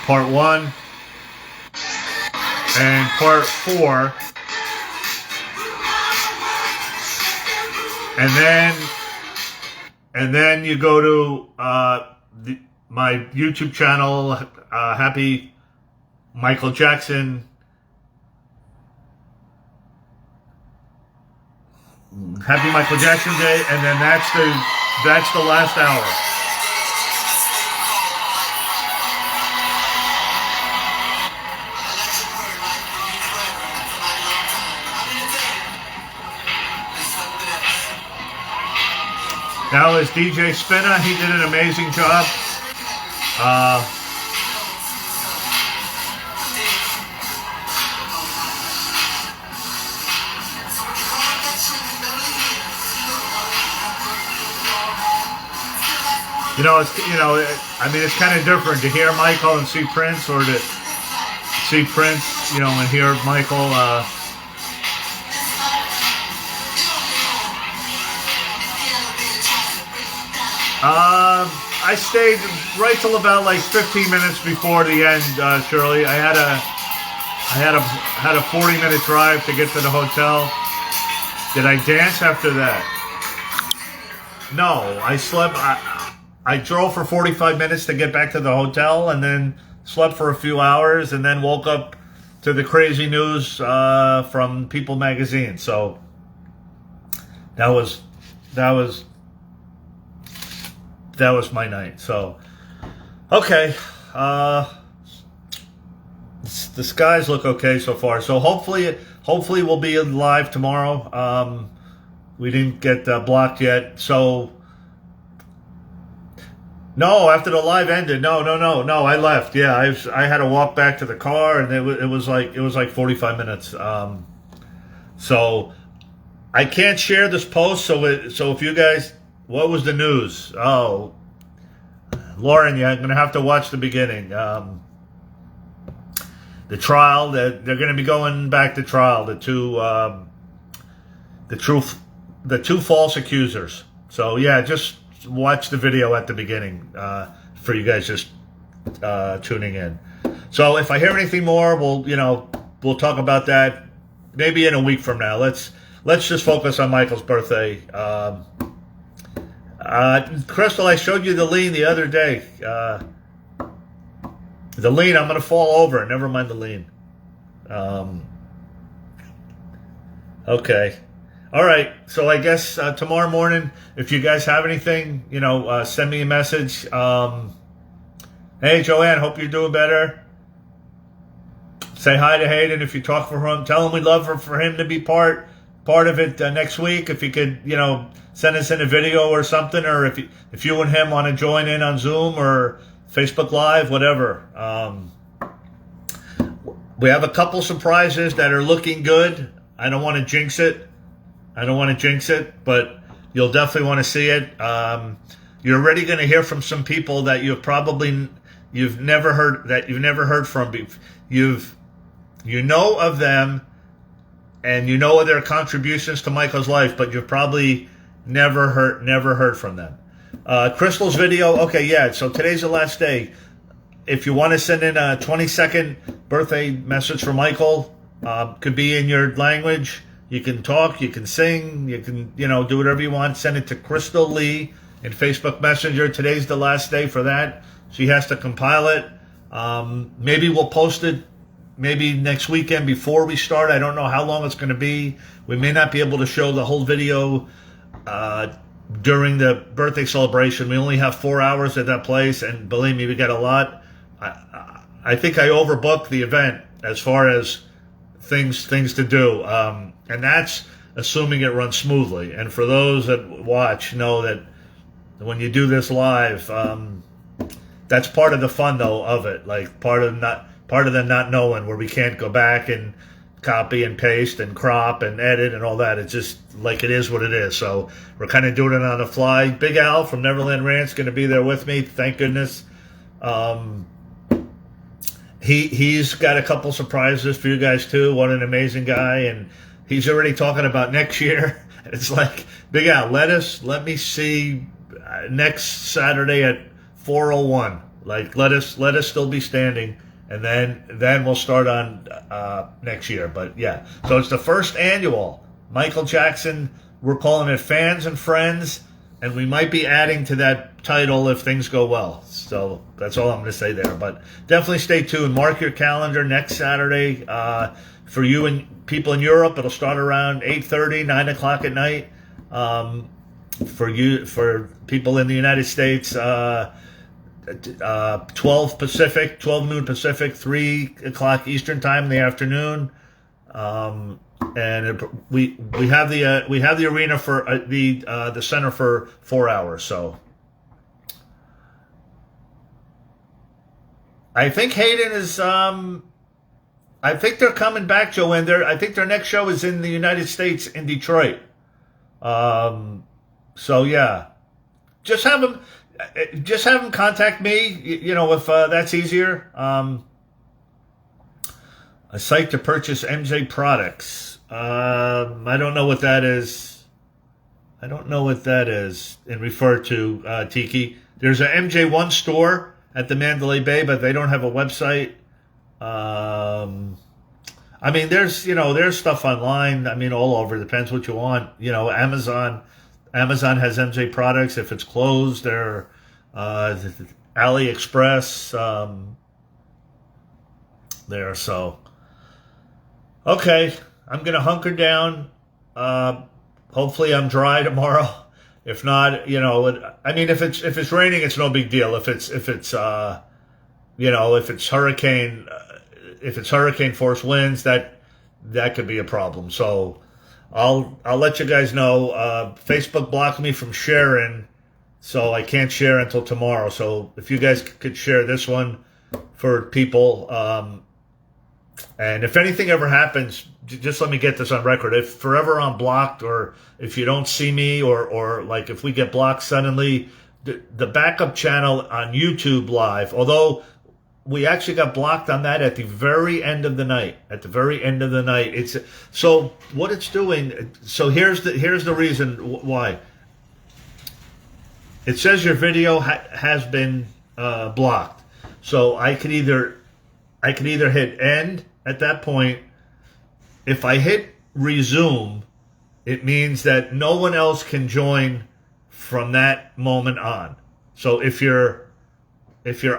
Part 1, and Part 4. And then you go to my YouTube channel, Happy Michael Jackson. Happy Michael Jackson Day, and then that's the last hour. Now is DJ Spinna. He did an amazing job. It's kind of different to hear Michael and see Prince, or to see Prince, and hear Michael. I stayed right till about 15 minutes before the end, Shirley. I had a 40-minute drive to get to the hotel. Did I dance after that? No, I slept. I drove for 45 minutes to get back to the hotel, and then slept for a few hours, and then woke up to the crazy news from People magazine. So that was my night. So okay, the skies look okay so far. So hopefully we'll be live tomorrow. We didn't get blocked yet, so. No, after the live ended, no, I left. Yeah, I had to walk back to the car, and it was like 45 minutes. So I can't share this post. So if you guys, what was the news? Oh, Lauren, you're gonna have to watch the beginning. The trial, they're gonna be going back to trial. The two false accusers. So yeah, just watch the video at the beginning for you guys just tuning in. So if I hear anything more, we'll talk about that maybe in a week from now. Let's just focus on Michael's birthday. Crystal, I showed you the lean the other day. The lean, I'm going to fall over. Never mind the lean. Okay. All right. So I guess tomorrow morning, if you guys have anything, send me a message. Hey, Joanne, hope you're doing better. Say hi to Hayden if you talk for him. Tell him we'd love for him to be part of it next week. If you could, send us in a video or something, or if you and him want to join in on Zoom or Facebook Live, whatever. We have a couple surprises that are looking good. I don't want to jinx it. But you'll definitely want to see it. You're already going to hear from some people that you've never heard from. You know of them, and you know of their contributions to Michael's life, but you've probably never heard from them. Crystal's video. Okay, yeah. So today's the last day. If you want to send in a 20-second birthday message for Michael, could be in your language. You can talk, you can sing, you can, do whatever you want. Send it to Crystal Lee in Facebook Messenger. Today's the last day for that. She has to compile it. Maybe we'll post it maybe next weekend before we start. I don't know how long it's going to be. We may not be able to show the whole video during the birthday celebration. We only have 4 hours at that place, and believe me, we got a lot. I think I overbooked the event as far as things to do, and that's assuming it runs smoothly. And for those that watch, know that when you do this live, that's part of the fun though of it. Like part of the not knowing, where we can't go back and copy and paste and crop and edit and all that. It's just like it is what it is. So we're kind of doing it on the fly. Big Al from Neverland Rant's going to be there with me. Thank goodness. He's got a couple surprises for you guys too. What an amazing guy. And he's already talking about next year. It's like, Big Al, let me see next Saturday at 4:01. Like, let us still be standing, and then we'll start on next year. But yeah, so it's the first annual Michael Jackson. We're calling it Fans and Friends, and we might be adding to that title if things go well. So that's all I'm going to say there. But definitely stay tuned. Mark your calendar next Saturday. For you and people in Europe, it'll start around 8:30, 9 o'clock at night. For people in the United States, 12 Pacific, 12 noon Pacific, 3 o'clock Eastern time in the afternoon. And we have the arena for the center for 4 hours. So I think Hayden is. I think they're coming back, Joanne. I think their next show is in the United States in Detroit. So yeah, just have them contact me. If that's easier. A site to purchase MJ products. I don't know what that is. And refer to Tiki. There's a MJ1 store at the Mandalay Bay, but they don't have a website. There's stuff online. All over. Depends what you want. Amazon has MJ products. If it's closed, they're AliExpress. There. So, okay, I'm gonna hunker down. Hopefully, I'm dry tomorrow. If not, if it's raining, it's no big deal. If it's hurricane force winds, that could be a problem. So I'll let you guys know. Facebook blocked me from sharing, so I can't share until tomorrow. So if you guys could share this one for people, and if anything ever happens, just let me get this on record. If forever I'm blocked, or if you don't see me, or like if we get blocked suddenly, the backup channel on YouTube Live, although we actually got blocked on that at the very end of the night. It's so what it's doing. So here's the reason why. It says your video has been blocked. So I could either hit end at that point. If I hit resume, it means that no one else can join from that moment on. So if you're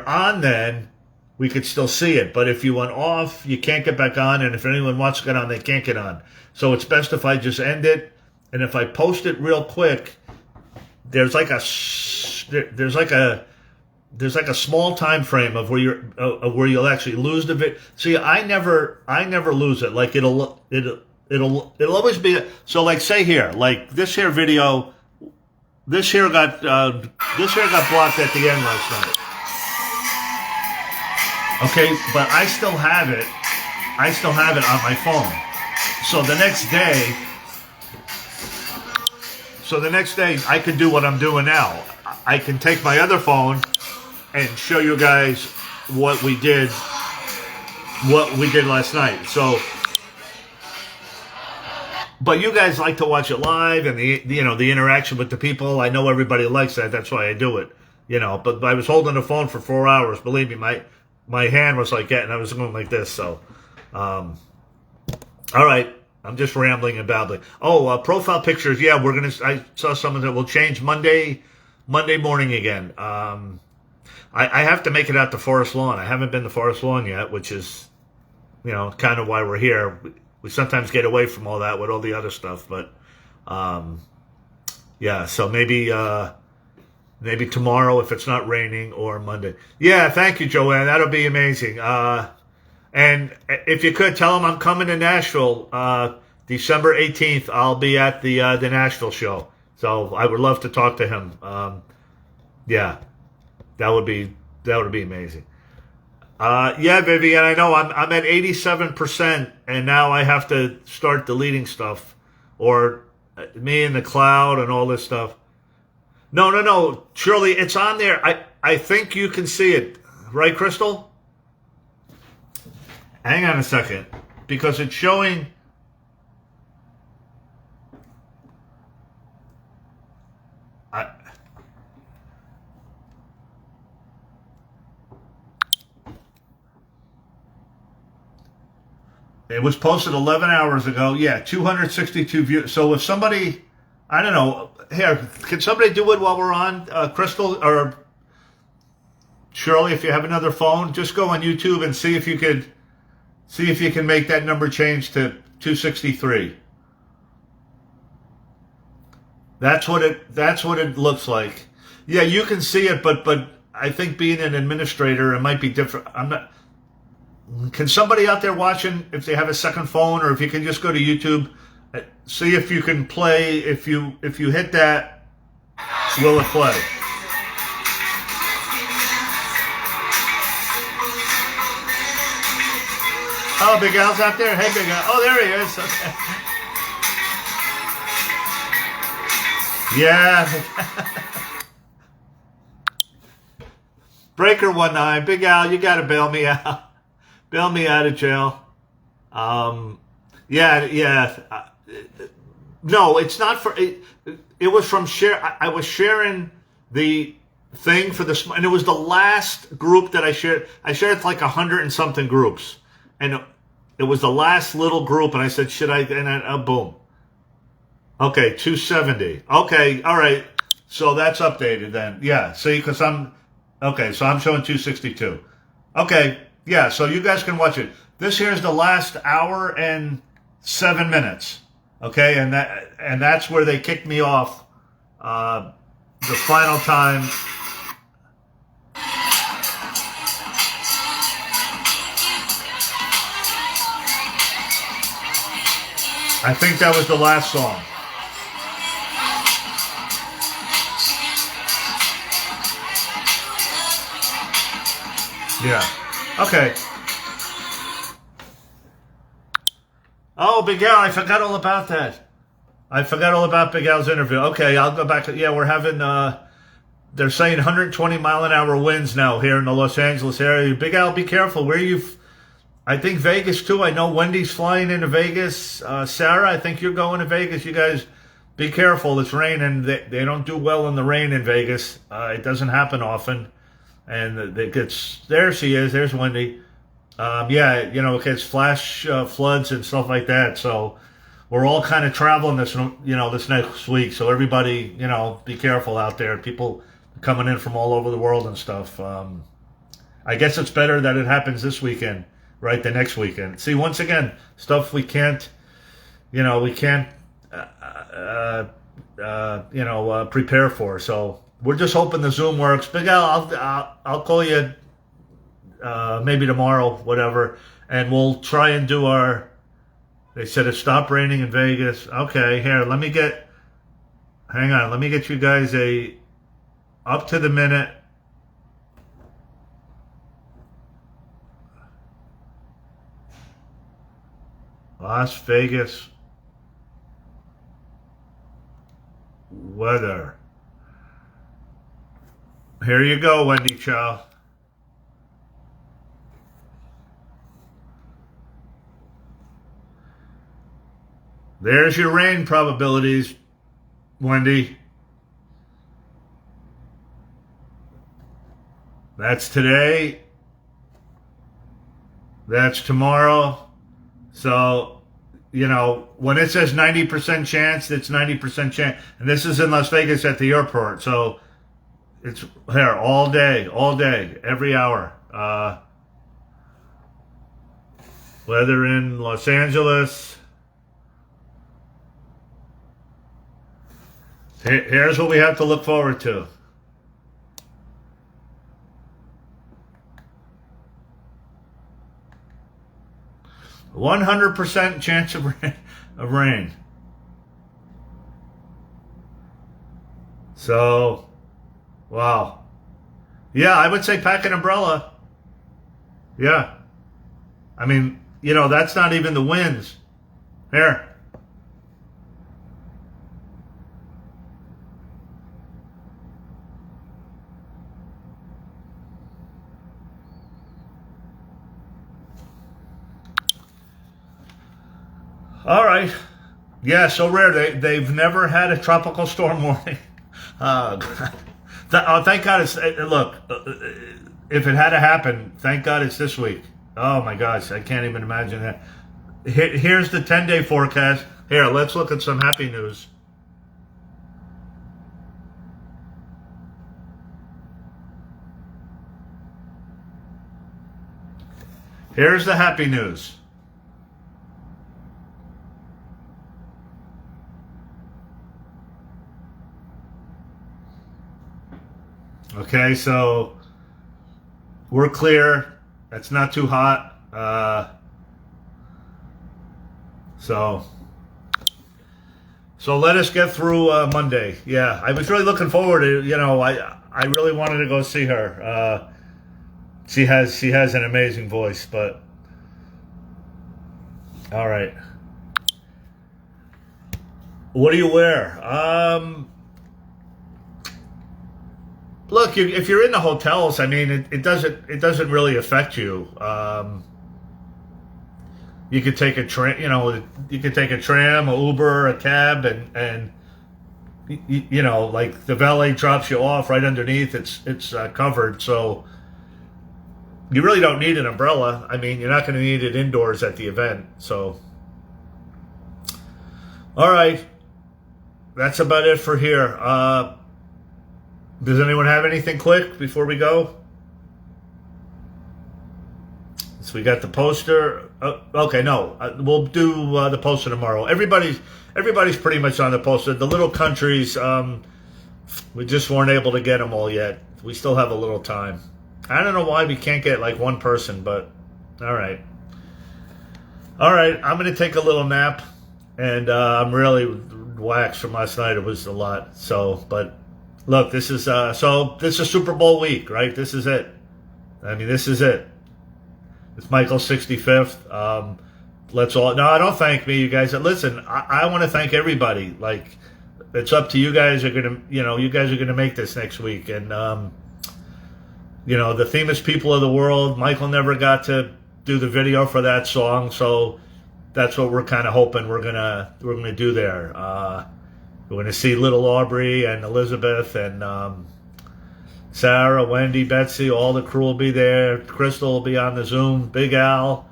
on, then we could still see it. But if you went off, you can't get back on. And if anyone wants to get on, they can't get on. So it's best if I just end it. And if I post it real quick, there's like a small time frame of where you'll actually lose the vid. See, I never lose it. Like it'll always be. So like say here, like this here video, this here got blocked at the end last night. Okay, but I still have it. I still have it on my phone. So the next day, I can do what I'm doing now. I can take my other phone and show you guys what we did last night. So, but you guys like to watch it live and the interaction with the people. I know everybody likes that. That's why I do it. But I was holding the phone for 4 hours. Believe me, my hand was like that, and I was going like this. So, all right. I'm just rambling and babbling. Oh, profile pictures. Yeah, I saw someone that will change Monday morning again. I have to make it out to Forest Lawn. I haven't been to Forest Lawn yet, which is, kind of why we're here. We sometimes get away from all that with all the other stuff, but, yeah, so maybe tomorrow if it's not raining, or Monday. Yeah, thank you, Joanne. That'll be amazing. And if you could tell him I'm coming to Nashville, December 18th. I'll be at the Nashville show. So I would love to talk to him. Yeah, that would be amazing. Yeah, Vivian, I know I'm at 87%, and now I have to start deleting stuff, or me in the cloud and all this stuff. No, Shirley, it's on there. I think you can see it, right, Crystal? Hang on a second, because it's showing. It was posted 11 hours ago. Yeah, 262 views. So if somebody, I don't know, here, can somebody do it while we're on, Crystal or Shirley? If you have another phone, just go on YouTube and see if you can make that number change to 263. That's what it looks like. Yeah, you can see it, but I think being an administrator, it might be different. I'm not. Can somebody out there watching, if they have a second phone, or if you can just go to YouTube, see if you can play. If you hit that, will it play? Oh, Big Al's out there. Hey, Big Al. Oh, there he is. Okay. Yeah. Breaker 19. Big Al, you got to bail me out. Bail me out of jail. Yeah. No, it's not for. It was from share. I was sharing the thing for this, and it was the last group that I shared. I shared like 100 and something groups, and it was the last little group. And I said, "Should I?" And boom. Okay, 270. Okay, all right. So that's updated then. Yeah. See, because I'm okay. So I'm showing 262. Okay. Yeah, so you guys can watch it. This here is the last hour and 7 minutes. Okay, and that's where they kicked me off. The final time. I think that was the last song. Yeah. Okay. Oh, Big Al, I forgot all about that. I forgot all about Big Al's interview. Okay, I'll go back. Yeah, we're having, they're saying 120-mile-an-hour winds now here in the Los Angeles area. Big Al, be careful. I think Vegas, too. I know Wendy's flying into Vegas. Sarah, I think you're going to Vegas. You guys, be careful. It's raining. They don't do well in the rain in Vegas. It doesn't happen often. And it gets, there she is, there's Wendy. Yeah, it gets flash floods and stuff like that. So we're all kind of traveling this next week. So everybody, be careful out there. People coming in from all over the world and stuff. I guess it's better that it happens this weekend, right? The next weekend. See, once again, stuff we can't, we can't, prepare for. So we're just hoping the Zoom works. Big Al, I'll call you maybe tomorrow, whatever, and we'll try and do our. They said it stopped raining in Vegas. Okay, here, hang on, let me get you guys a up to the minute. Las Vegas weather. Here you go, Wendy Chow. There's your rain probabilities, Wendy. That's today. That's tomorrow. So, when it says 90% chance, it's 90% chance. And this is in Las Vegas at the airport. So, it's here all day, every hour. Weather in Los Angeles. Here's what we have to look forward to. %100 chance of rain. So, wow. Yeah, I would say pack an umbrella. Yeah. I mean, that's not even the winds. Here. All right. Yeah, so rare. They've never had a tropical storm warning. Thank God it's... Look, if it had to happen, thank God it's this week. Oh, my gosh. I can't even imagine that. Here's the 10-day forecast. Here, let's look at some happy news. Here's the happy news. Okay, so we're clear. It's not too hot. So let us get through Monday. Yeah, I was really looking forward to. I really wanted to go see her. She has an amazing voice, but all right. What do you wear? Look, if you're in the hotels, I mean, it doesn't really affect you. You could take a train, you could take a tram, a Uber, a cab, and like the valet drops you off right underneath. It's covered, so you really don't need an umbrella. I mean, you're not going to need it indoors at the event. So, all right, that's about it for here. Does anyone have anything quick before we go? So we got the poster. Okay, no, we'll do the poster tomorrow. Everybody's pretty much on the poster. The little countries, we just weren't able to get them all yet. We still have a little time. I don't know why we can't get like one person, but all right. All right, I'm going to take a little nap, and I'm really waxed from last night. It was a lot. So, but look, this is Super Bowl week, right? This is it. I mean, this is it. It's Michael's 65th. Let's all. No, don't thank me, you guys. Listen, I want to thank everybody. Like, it's up to you guys. You guys are gonna make this next week, and the theme is "People of the World." Michael never got to do the video for that song, so that's what we're kind of hoping we're gonna do there. We're gonna see Little Aubrey and Elizabeth and Sarah, Wendy, Betsy, all the crew will be there. Crystal will be on the Zoom. Big Al,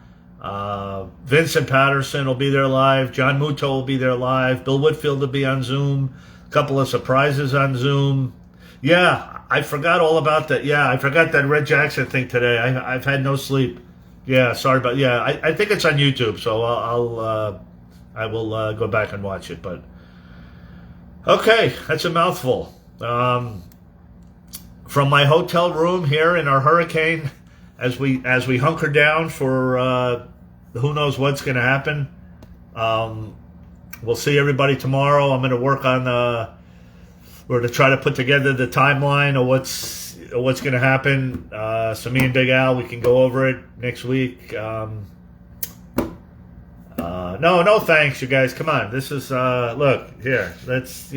Vincent Patterson will be there live. John Muto will be there live. Bill Whitfield will be on Zoom. A couple of surprises on Zoom. Yeah, I forgot all about that. Yeah, I forgot that Red Jackson thing today. I've had no sleep. Yeah, sorry about. Yeah, I think it's on YouTube, so I will go back and watch it. But okay, that's a mouthful. From my hotel room here in our hurricane, as we hunker down for who knows what's going to happen. We'll see everybody tomorrow. I'm going to work on or to try to put together the timeline of what's going to happen. So me and Big Al, we can go over it next week. No thanks, you guys. Come on. This is look here. Let's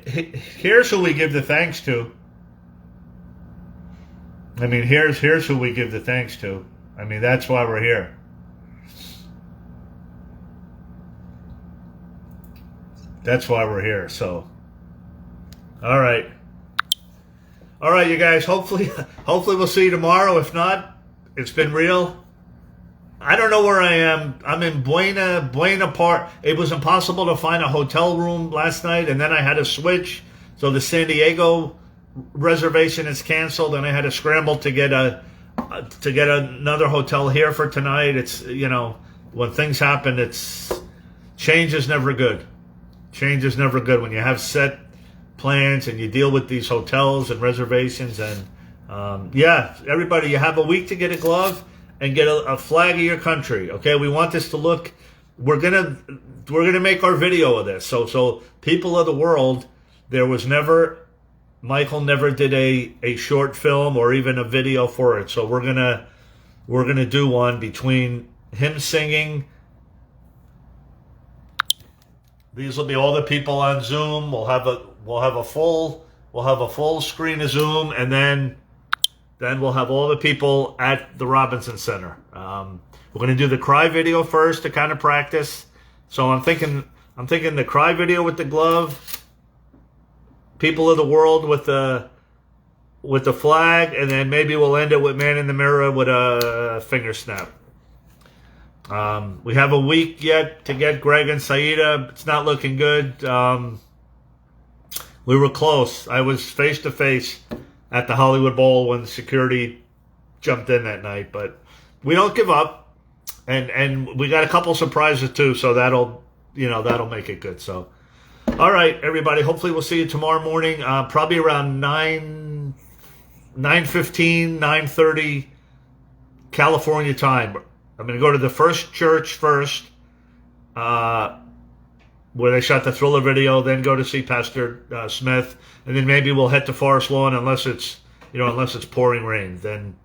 here's who we give the thanks to. I mean, here's who we give the thanks to. I mean, that's why we're here. That's why we're here. So, all right, you guys. Hopefully we'll see you tomorrow. If not, it's been real. I don't know where I am. I'm in Buena Park. It was impossible to find a hotel room last night, and then I had to switch. So the San Diego reservation is canceled, and I had to scramble to get another hotel here for tonight. It's when things happen, change is never good. Change is never good when you have set plans and you deal with these hotels and reservations. And everybody, you have a week to get a glove and get a flag of your country. Okay, we want this to look. We're gonna make our video of this. So people of the world, Michael never did a short film or even a video for it. So we're gonna do one between him singing. These will be all the people on Zoom. We'll have a full screen of Zoom, and then we'll have all the people at the Robinson Center. We're going to do the cry video first to kind of practice. So I'm thinking the cry video with the glove, people of the world with the flag, and then maybe we'll end it with Man in the Mirror with a finger snap. We have a week yet to get Greg and Saida. It's not looking good. We were close. I was face to face at the Hollywood Bowl when security jumped in that night, but we don't give up. And we got a couple surprises too, so that'll make it good. So, all right, everybody. Hopefully we'll see you tomorrow morning, probably around 9:15, 9:30 California time. I'm going to go to the first church first, where they shot the Thriller video, then go to see Pastor Smith, and then maybe we'll head to Forest Lawn unless it's pouring rain. Then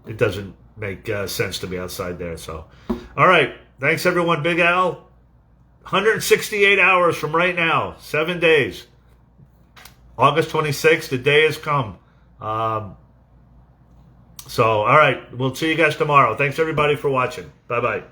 it doesn't make sense to be outside there. So, all right. Thanks, everyone. Big Al, 168 hours from right now, 7 days. August 26th, the day has come. So, all right, we'll see you guys tomorrow. Thanks, everybody, for watching. Bye-bye.